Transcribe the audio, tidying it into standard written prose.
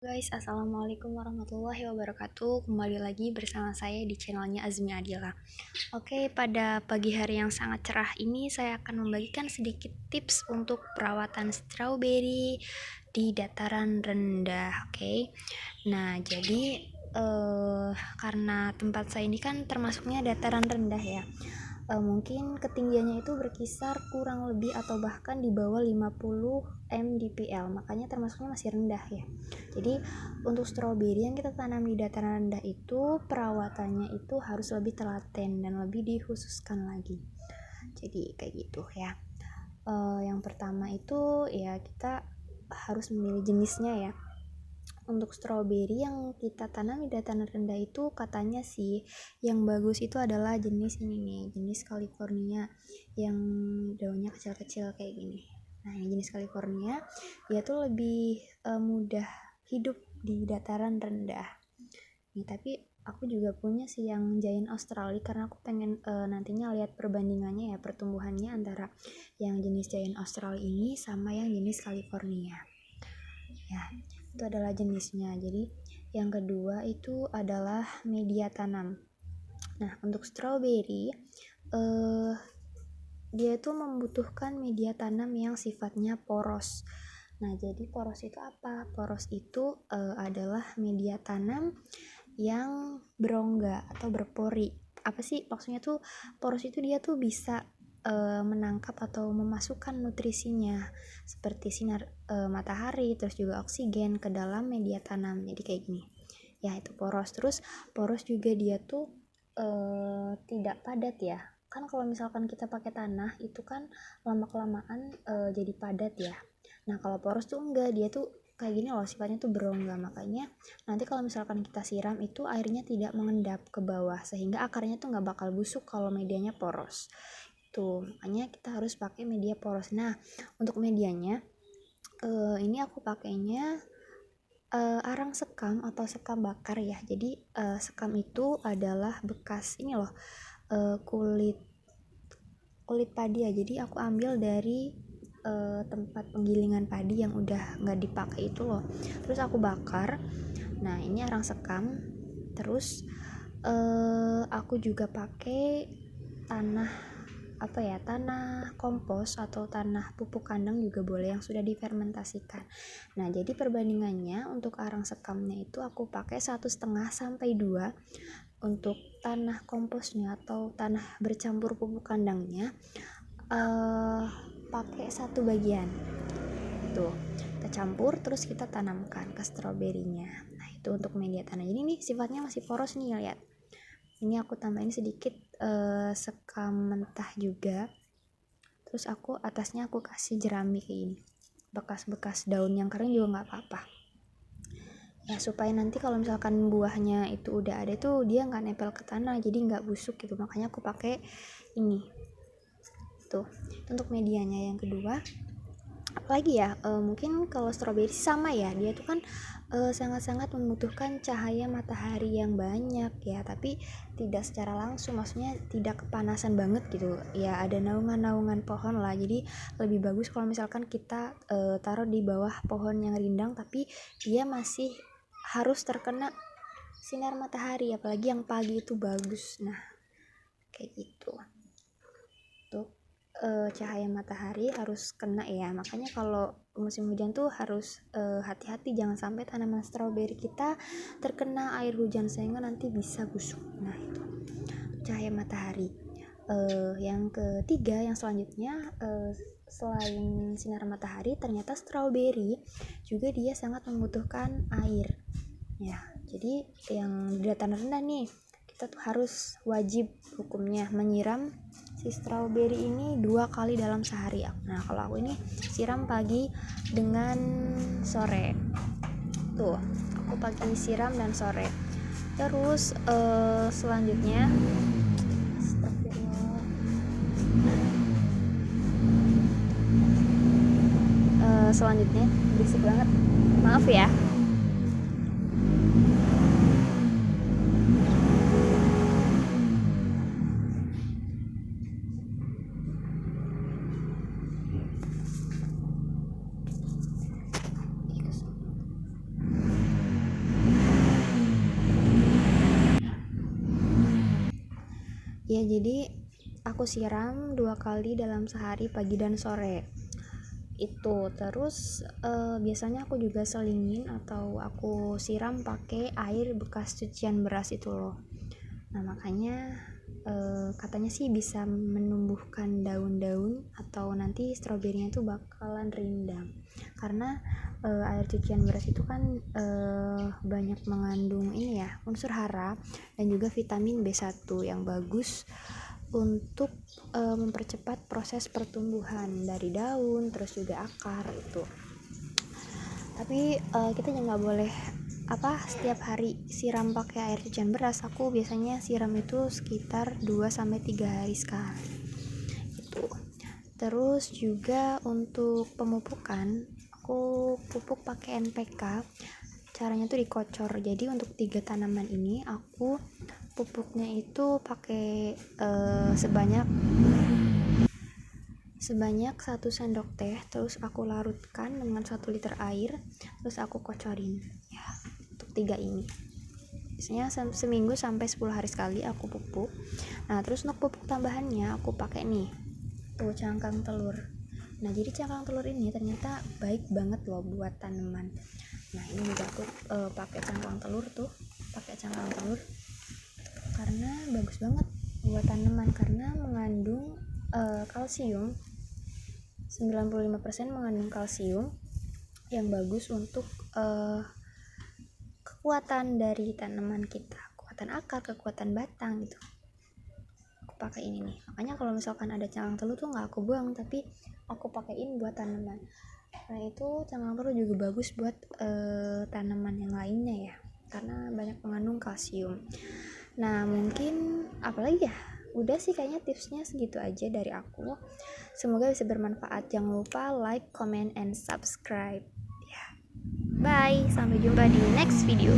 Guys, assalamualaikum warahmatullahi wabarakatuh. Kembali lagi bersama saya di channelnya Azmi Adila. Oke, pada pagi hari yang sangat cerah ini saya akan membagikan sedikit tips untuk perawatan stroberi di dataran rendah. Oke, nah jadi karena tempat saya ini kan termasuknya dataran rendah ya. Mungkin ketinggiannya itu berkisar kurang lebih atau bahkan di bawah 50 mdpl, makanya termasuknya masih rendah ya. Jadi untuk stroberi yang kita tanam di dataran rendah itu perawatannya itu harus lebih telaten dan lebih dikhususkan lagi. Jadi kayak gitu ya. Yang pertama itu ya kita harus memilih jenisnya ya. Untuk stroberi yang kita tanam di dataran rendah itu katanya sih yang bagus itu adalah jenis ini nih, jenis California yang daunnya kecil-kecil kayak gini. Nah, yang jenis California dia tuh lebih mudah hidup di dataran rendah. Nih, tapi aku juga punya sih yang Giant Australia karena aku pengen nantinya lihat perbandingannya ya, pertumbuhannya antara yang jenis Giant Australia ini sama yang jenis California. Ya, itu adalah jenisnya. Jadi yang kedua itu adalah media tanam. Nah, untuk stroberi dia itu membutuhkan media tanam yang sifatnya poros. Nah, jadi poros itu apa? Poros itu adalah media tanam yang berongga atau berpori. Apa sih maksudnya tuh? Poros itu dia tuh bisa menangkap atau memasukkan nutrisinya seperti sinar matahari, terus juga oksigen ke dalam media tanam. Jadi kayak gini. Ya, itu poros. Terus poros juga dia tuh tidak padat ya. Kan kalau misalkan kita pakai tanah itu kan lama-kelamaan jadi padat ya. Nah, kalau poros tuh enggak, dia tuh kayak gini loh, sifatnya tuh berongga. Makanya nanti kalau misalkan kita siram itu airnya tidak mengendap ke bawah sehingga akarnya tuh nggak bakal busuk kalau medianya poros. Tuh, makanya kita harus pakai media poros. Nah, untuk medianya ini aku pakainya arang sekam atau sekam bakar ya. Jadi sekam itu adalah bekas ini loh, kulit padi ya. Jadi aku ambil dari tempat penggilingan padi yang udah nggak dipakai itu loh. Terus aku bakar. Nah, ini arang sekam. Terus aku juga pakai tanah tanah kompos atau tanah pupuk kandang juga boleh yang sudah difermentasikan. Nah, jadi perbandingannya untuk arang sekamnya itu aku pakai 1,5 sampai 2. Untuk tanah komposnya atau tanah bercampur pupuk kandangnya pakai 1 bagian. Tuh, kita campur terus kita tanamkan ke stroberinya. Nah, itu untuk media tanah. Ini nih sifatnya masih poros nih, lihat. Ini aku tambahin sedikit sekam mentah juga. Terus atasnya aku kasih jerami kayak gini. Bekas-bekas daun yang kering juga nggak apa-apa. Ya, supaya nanti kalau misalkan buahnya itu udah ada tuh dia nggak nempel ke tanah, jadi nggak busuk gitu. Makanya aku pakai ini. Tuh, untuk medianya. Yang kedua, apalagi ya, mungkin kalau stroberi sama ya, dia tuh kan sangat-sangat membutuhkan cahaya matahari yang banyak ya, tapi tidak secara langsung, maksudnya tidak kepanasan banget gitu ya, ada naungan-naungan pohon lah. Jadi lebih bagus kalau misalkan kita taruh di bawah pohon yang rindang tapi dia masih harus terkena sinar matahari, apalagi yang pagi itu bagus. Nah, kayak gitu. Tuh, cahaya matahari harus kena ya, makanya kalau musim hujan tuh harus hati-hati, jangan sampai tanaman stroberi kita terkena air hujan sehingga nanti bisa busuk. Nah, itu cahaya matahari. Yang ketiga, yang selanjutnya, selain sinar matahari, ternyata stroberi juga dia sangat membutuhkan air ya. Jadi yang di dataran rendah nih, kita tuh harus wajib hukumnya menyiram si stroberi ini 2 kali dalam sehari. Nah, kalau aku ini siram pagi dengan sore. Tuh, aku pagi siram dan sore. Terus selanjutnya berisik banget. Maaf ya. Ya, jadi aku siram 2 kali dalam sehari, pagi dan sore. Itu terus biasanya aku juga selingin atau aku siram pakai air bekas cucian beras itu loh. Nah, makanya katanya sih bisa menumbuhkan daun-daun atau nanti stroberinya itu bakalan rindang karena air cucian beras itu kan banyak mengandung ini ya, unsur hara dan juga vitamin B1 yang bagus untuk mempercepat proses pertumbuhan dari daun terus juga akar itu. Tapi kita juga nggak boleh setiap hari siram pakai air cucian beras. Aku biasanya siram itu sekitar 2-3 hari sekali itu. Terus juga untuk pemupukan aku pupuk pakai NPK. Caranya tuh dikocor. Jadi untuk 3 tanaman ini aku pupuknya itu pakai sebanyak 1 sendok teh, terus aku larutkan dengan 1 liter air, terus aku kocorin ya, untuk 3 ini biasanya seminggu sampai 10 hari sekali aku pupuk. Nah, terus untuk pupuk tambahannya aku pakai nih tuh cangkang telur. Nah, jadi cangkang telur ini ternyata baik banget loh buat tanaman. Nah, ini juga aku pakai cangkang telur karena bagus banget buat tanaman karena mengandung kalsium. 95% mengandung kalsium yang bagus untuk kekuatan dari tanaman kita, kekuatan akar, kekuatan batang gitu. Aku pakai ini nih, makanya kalau misalkan ada cangkang telur tuh nggak aku buang tapi aku pakaiin buat tanaman. Nah, itu cangkang telur juga bagus buat tanaman yang lainnya ya, karena banyak mengandung kalsium. Nah, mungkin apalagi ya, udah sih kayaknya tipsnya segitu aja dari aku. Semoga bisa bermanfaat. Jangan lupa like, comment, and subscribe ya. Bye, sampai jumpa di next video.